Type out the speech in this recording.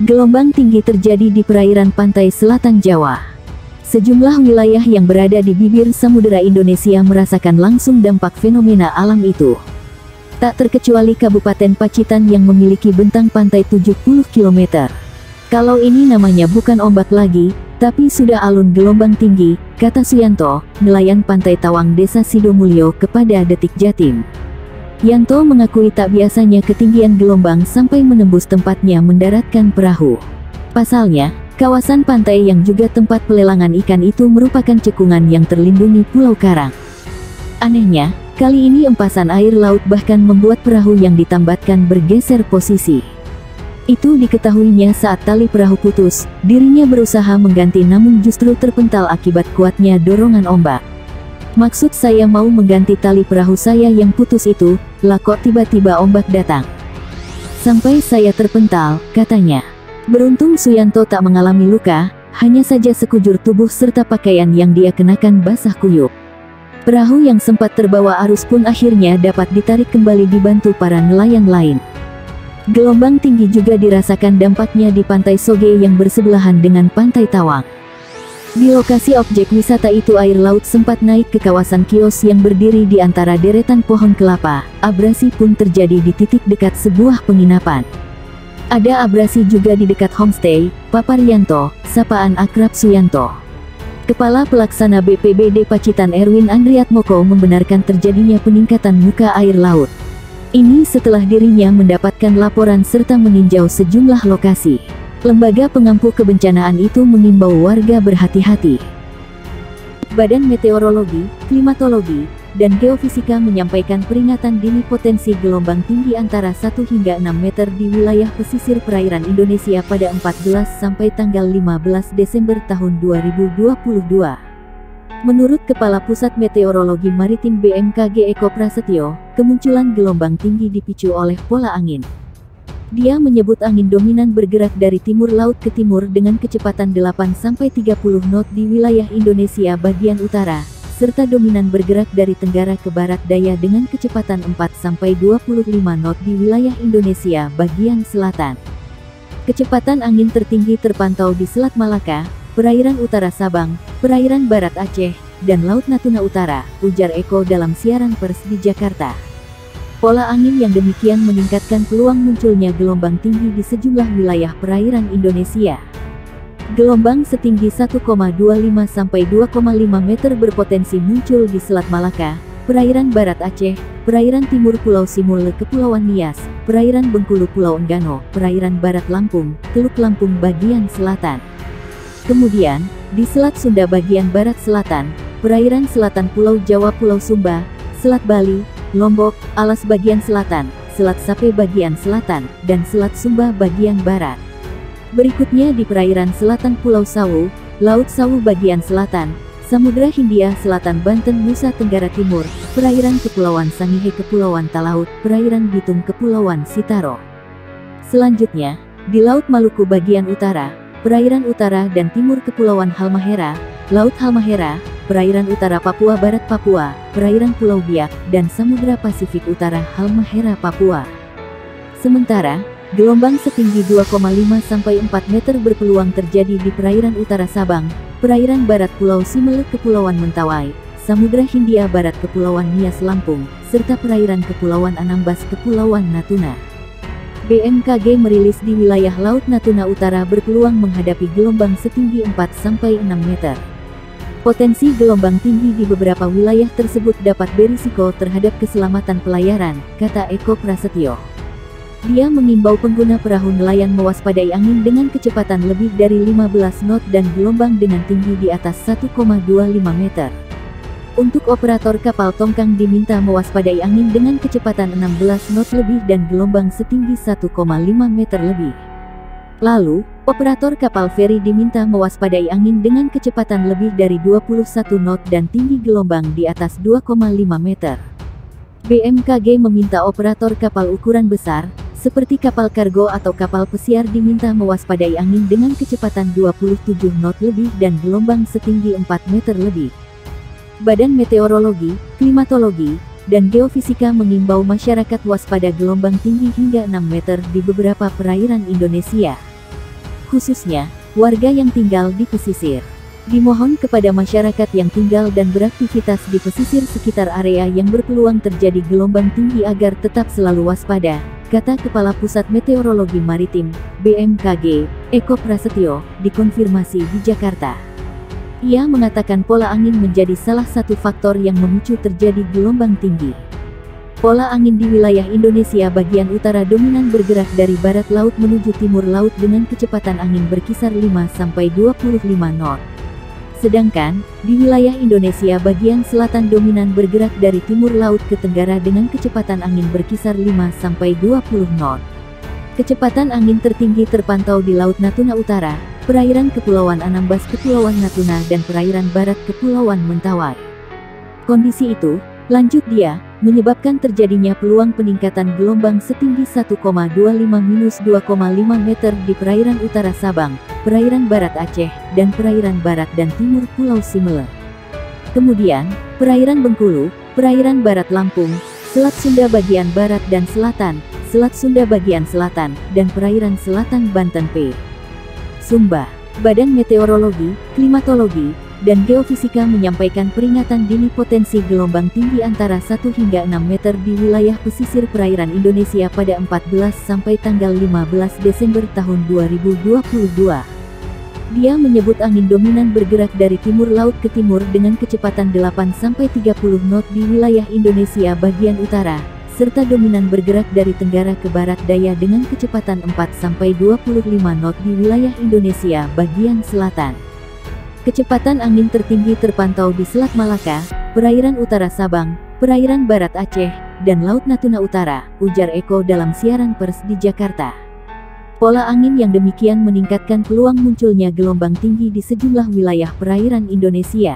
Gelombang tinggi terjadi di perairan pantai selatan Jawa. Sejumlah wilayah yang berada di bibir Samudera Indonesia merasakan langsung dampak fenomena alam itu. Tak terkecuali Kabupaten Pacitan yang memiliki bentang pantai 70 km. Kalau ini namanya bukan ombak lagi, tapi sudah alun gelombang tinggi, kata Suyanto, nelayan pantai Tawang Desa Sidomulyo kepada Detik Jatim. Yanto mengakui tak biasanya ketinggian gelombang sampai menembus tempatnya mendaratkan perahu. Pasalnya, kawasan pantai yang juga tempat pelelangan ikan itu merupakan cekungan yang terlindungi Pulau Karang. Anehnya, kali ini empasan air laut bahkan membuat perahu yang ditambatkan bergeser posisi. Itu diketahuinya saat tali perahu putus, dirinya berusaha mengganti namun justru terpental akibat kuatnya dorongan ombak. Maksud saya mau mengganti tali perahu saya yang putus itu, lah kok tiba-tiba ombak datang. Sampai saya terpental, katanya. Beruntung Suyanto tak mengalami luka, hanya saja sekujur tubuh serta pakaian yang dia kenakan basah kuyup. Perahu yang sempat terbawa arus pun akhirnya dapat ditarik kembali dibantu para nelayan lain. Gelombang tinggi juga dirasakan dampaknya di Pantai Soge yang bersebelahan dengan Pantai Tawang. Di lokasi objek wisata itu air laut sempat naik ke kawasan kios yang berdiri di antara deretan pohon kelapa. Abrasi pun terjadi di titik dekat sebuah penginapan. Ada abrasi juga di dekat homestay, papar Yanto, sapaan akrab Suyanto. Kepala Pelaksana BPBD Pacitan Erwin Andriatmoko membenarkan terjadinya peningkatan muka air laut. Ini setelah dirinya mendapatkan laporan serta meninjau sejumlah lokasi. Lembaga pengampu kebencanaan itu mengimbau warga berhati-hati. Badan Meteorologi, Klimatologi, dan Geofisika menyampaikan peringatan dini potensi gelombang tinggi antara 1 hingga 6 meter di wilayah pesisir perairan Indonesia pada 14 sampai tanggal 15 Desember tahun 2022. Menurut Kepala Pusat Meteorologi Maritim BMKG Eko Prasetyo, kemunculan gelombang tinggi dipicu oleh pola angin. Dia menyebut angin dominan bergerak dari timur laut ke timur dengan kecepatan 8-30 knot di wilayah Indonesia bagian utara, serta dominan bergerak dari tenggara ke barat daya dengan kecepatan 4-25 knot di wilayah Indonesia bagian selatan. Kecepatan angin tertinggi terpantau di Selat Malaka, perairan utara Sabang, perairan barat Aceh, dan Laut Natuna Utara, ujar Eko dalam siaran pers di Jakarta. Pola angin yang demikian meningkatkan peluang munculnya gelombang tinggi di sejumlah wilayah perairan Indonesia. Gelombang setinggi 1,25 sampai 2,5 meter berpotensi muncul di Selat Malaka, perairan barat Aceh, perairan timur Pulau Simule Kepulauan Nias, perairan Bengkulu Pulau Enggano, perairan barat Lampung, Teluk Lampung bagian selatan. Kemudian, di Selat Sunda bagian barat selatan, perairan selatan Pulau Jawa Pulau Sumba, Selat Bali, Lombok, Alas bagian selatan, Selat Sape bagian selatan, dan Selat Sumba bagian barat. Berikutnya di perairan selatan Pulau Sawu, Laut Sawu bagian selatan, Samudra Hindia Selatan Banten Nusa Tenggara Timur, perairan Kepulauan Sangihe Kepulauan Talaut, perairan Bitung Kepulauan Sitaro. Selanjutnya, di Laut Maluku bagian utara, perairan utara dan timur Kepulauan Halmahera, Laut Halmahera, perairan utara Papua Barat Papua, perairan Pulau Biak, dan Samudra Pasifik Utara Halmahera Papua. Sementara, gelombang setinggi 2,5 sampai 4 meter berpeluang terjadi di perairan utara Sabang, perairan barat Pulau Simele Kepulauan Mentawai, Samudra Hindia Barat Kepulauan Nias Lampung, serta perairan Kepulauan Anambas Kepulauan Natuna. BMKG merilis di wilayah Laut Natuna Utara berpeluang menghadapi gelombang setinggi 4 sampai 6 meter. Potensi gelombang tinggi di beberapa wilayah tersebut dapat berisiko terhadap keselamatan pelayaran, kata Eko Prasetyo. Dia mengimbau pengguna perahu nelayan mewaspadai angin dengan kecepatan lebih dari 15 knot dan gelombang dengan tinggi di atas 1,25 meter. Untuk operator kapal tongkang diminta mewaspadai angin dengan kecepatan 16 knot lebih dan gelombang setinggi 1,5 meter lebih. Lalu, operator kapal feri diminta mewaspadai angin dengan kecepatan lebih dari 21 knot dan tinggi gelombang di atas 2,5 meter. BMKG meminta operator kapal ukuran besar, seperti kapal kargo atau kapal pesiar diminta mewaspadai angin dengan kecepatan 27 knot lebih dan gelombang setinggi 4 meter lebih. Badan Meteorologi, Klimatologi, dan Geofisika mengimbau masyarakat waspada gelombang tinggi hingga 6 meter di beberapa perairan Indonesia. khususnya warga yang tinggal di pesisir. Dimohon kepada masyarakat yang tinggal dan beraktivitas di pesisir sekitar area yang berpeluang terjadi gelombang tinggi agar tetap selalu waspada, kata Kepala Pusat Meteorologi Maritim, BMKG, Eko Prasetyo, dikonfirmasi di Jakarta. Ia mengatakan pola angin menjadi salah satu faktor yang memicu terjadi gelombang tinggi. Pola angin di wilayah Indonesia bagian utara dominan bergerak dari barat laut menuju timur laut dengan kecepatan angin berkisar 5–25 knot. Sedangkan, di wilayah Indonesia bagian selatan dominan bergerak dari timur laut ke tenggara dengan kecepatan angin berkisar 5–20 knot. Kecepatan angin tertinggi terpantau di Laut Natuna Utara, perairan Kepulauan Anambas Kepulauan Natuna dan perairan barat Kepulauan Mentawai. Kondisi itu, lanjut dia, menyebabkan terjadinya peluang peningkatan gelombang setinggi 1,25–2,5 meter di perairan utara Sabang, perairan barat Aceh, dan perairan barat dan timur Pulau Simele. Kemudian, perairan Bengkulu, perairan barat Lampung, Selat Sunda bagian barat dan selatan, Selat Sunda bagian selatan, dan perairan selatan Banten P. Sumba. Badan Meteorologi, Klimatologi, dan Geofisika menyampaikan peringatan dini potensi gelombang tinggi antara 1 hingga 6 meter di wilayah pesisir perairan Indonesia pada 14 sampai tanggal 15 Desember tahun 2022. Dia menyebut angin dominan bergerak dari timur laut ke timur dengan kecepatan 8–30 knot di wilayah Indonesia bagian utara, serta dominan bergerak dari tenggara ke barat daya dengan kecepatan 4–25 knot di wilayah Indonesia bagian selatan. Kecepatan angin tertinggi terpantau di Selat Malaka, perairan utara Sabang, perairan barat Aceh, dan Laut Natuna Utara, ujar Eko dalam siaran pers di Jakarta. Pola angin yang demikian meningkatkan peluang munculnya gelombang tinggi di sejumlah wilayah perairan Indonesia.